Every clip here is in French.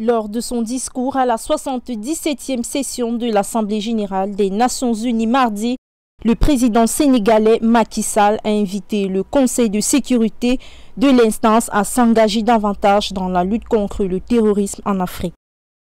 Lors de son discours à la 77e session de l'Assemblée générale des Nations unies mardi, le président sénégalais Macky Sall a invité le Conseil de sécurité de l'instance à s'engager davantage dans la lutte contre le terrorisme en Afrique.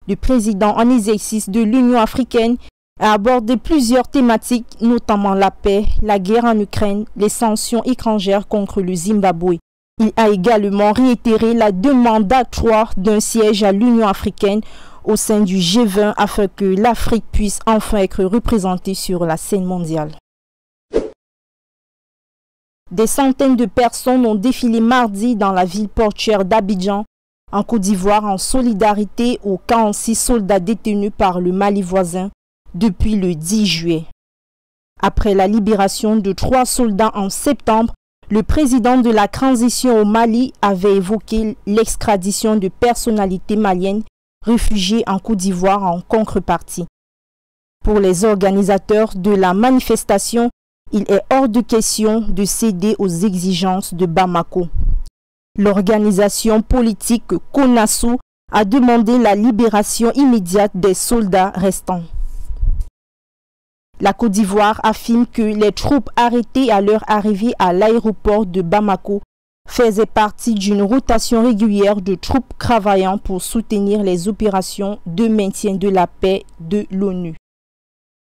Le président en exercice de l'Union africaine a abordé plusieurs thématiques, notamment la paix, la guerre en Ukraine, les sanctions étrangères contre le Zimbabwe. Il a également réitéré la demande d'octroi d'un siège à l'Union africaine au sein du G20 afin que l'Afrique puisse enfin être représentée sur la scène mondiale. Des centaines de personnes ont défilé mardi dans la ville portuaire d'Abidjan, en Côte d'Ivoire, en solidarité aux 46 soldats détenus par le Mali voisin depuis le 10 juillet. Après la libération de 3 soldats en septembre, le président de la transition au Mali avait évoqué l'extradition de personnalités maliennes réfugiées en Côte d'Ivoire en contrepartie. Pour les organisateurs de la manifestation, il est hors de question de céder aux exigences de Bamako. L'organisation politique CONASU a demandé la libération immédiate des soldats restants. La Côte d'Ivoire affirme que les troupes arrêtées à leur arrivée à l'aéroport de Bamako faisaient partie d'une rotation régulière de troupes travaillant pour soutenir les opérations de maintien de la paix de l'ONU.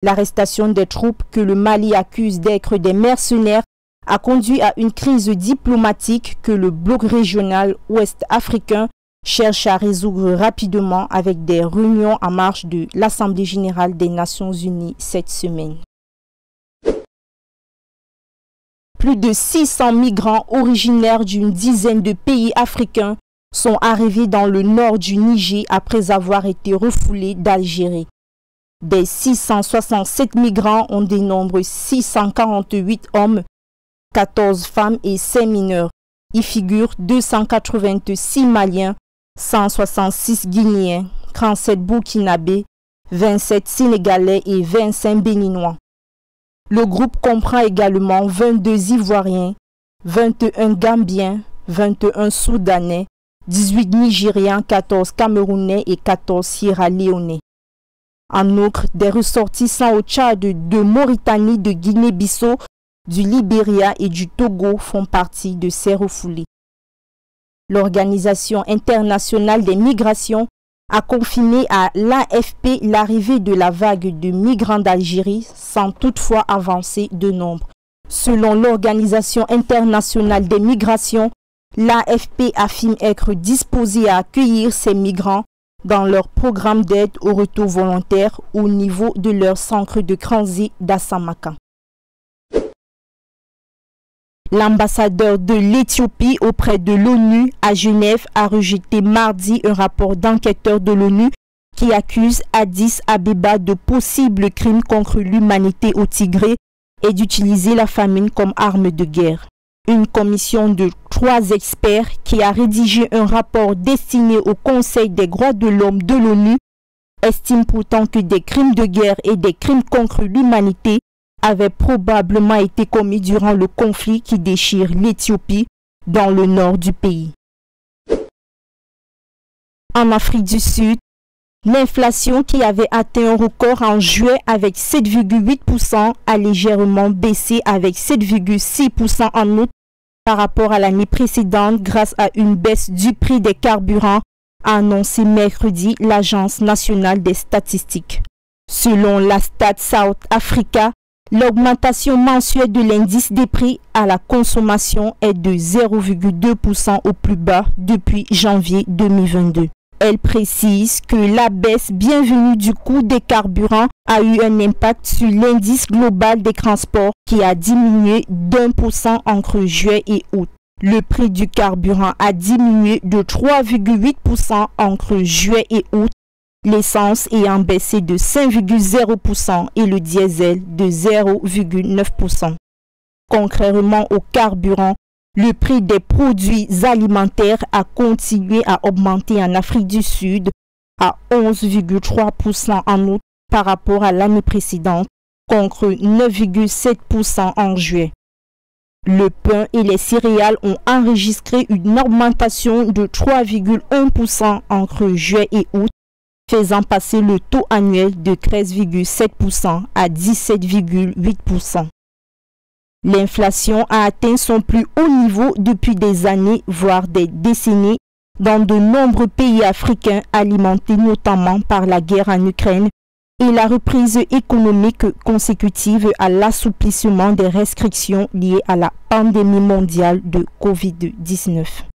L'arrestation des troupes que le Mali accuse d'être des mercenaires a conduit à une crise diplomatique que le bloc régional ouest-africain cherche à résoudre rapidement avec des réunions en marge de l'Assemblée générale des Nations unies cette semaine. Plus de 600 migrants originaires d'une dizaine de pays africains sont arrivés dans le nord du Niger après avoir été refoulés d'Algérie. Des 667 migrants, on dénombre 648 hommes, 14 femmes et 5 mineurs. Y figurent 286 Maliens, 166 Guinéens, 37 Burkinabés, 27 Sénégalais et 25 Béninois. Le groupe comprend également 22 Ivoiriens, 21 Gambiens, 21 Soudanais, 18 Nigérians, 14 Camerounais et 14 Sierra-Léonais. En outre, des ressortissants au Tchad, de Mauritanie, de Guinée-Bissau, du Libéria et du Togo font partie de ces refoulés. L'Organisation internationale des migrations a confirmé à l'AFP l'arrivée de la vague de migrants d'Algérie sans toutefois avancer de nombre. Selon l'Organisation internationale des migrations, l'AFP affirme être disposée à accueillir ces migrants dans leur programme d'aide au retour volontaire au niveau de leur centre de transit d'Assamaka. L'ambassadeur de l'Éthiopie auprès de l'ONU à Genève a rejeté mardi un rapport d'enquêteurs de l'ONU qui accuse Addis Abeba de possibles crimes contre l'humanité au Tigré et d'utiliser la famine comme arme de guerre. Une commission de 3 experts qui a rédigé un rapport destiné au Conseil des droits de l'homme de l'ONU estime pourtant que des crimes de guerre et des crimes contre l'humanité avaient probablement été commis durant le conflit qui déchire l'Éthiopie dans le nord du pays. En Afrique du Sud, l'inflation qui avait atteint un record en juillet avec 7,8% a légèrement baissé avec 7,6% en août par rapport à l'année précédente grâce à une baisse du prix des carburants, a annoncé mercredi l'Agence nationale des statistiques. Selon la Stat South Africa, l'augmentation mensuelle de l'indice des prix à la consommation est de 0,2% au plus bas depuis janvier 2022. Elle précise que la baisse bienvenue du coût des carburants a eu un impact sur l'indice global des transports qui a diminué d'1% entre juillet et août. Le prix du carburant a diminué de 3,8% entre juillet et août, l'essence ayant baissé de 5,0% et le diesel de 0,9%. Contrairement au carburant, le prix des produits alimentaires a continué à augmenter en Afrique du Sud à 11,3% en août par rapport à l'année précédente, contre 9,7% en juillet. Le pain et les céréales ont enregistré une augmentation de 3,1% entre juillet et août, faisant passer le taux annuel de 13,7% à 17,8%. L'inflation a atteint son plus haut niveau depuis des années, voire des décennies, dans de nombreux pays africains alimentés notamment par la guerre en Ukraine et la reprise économique consécutive à l'assouplissement des restrictions liées à la pandémie mondiale de Covid-19.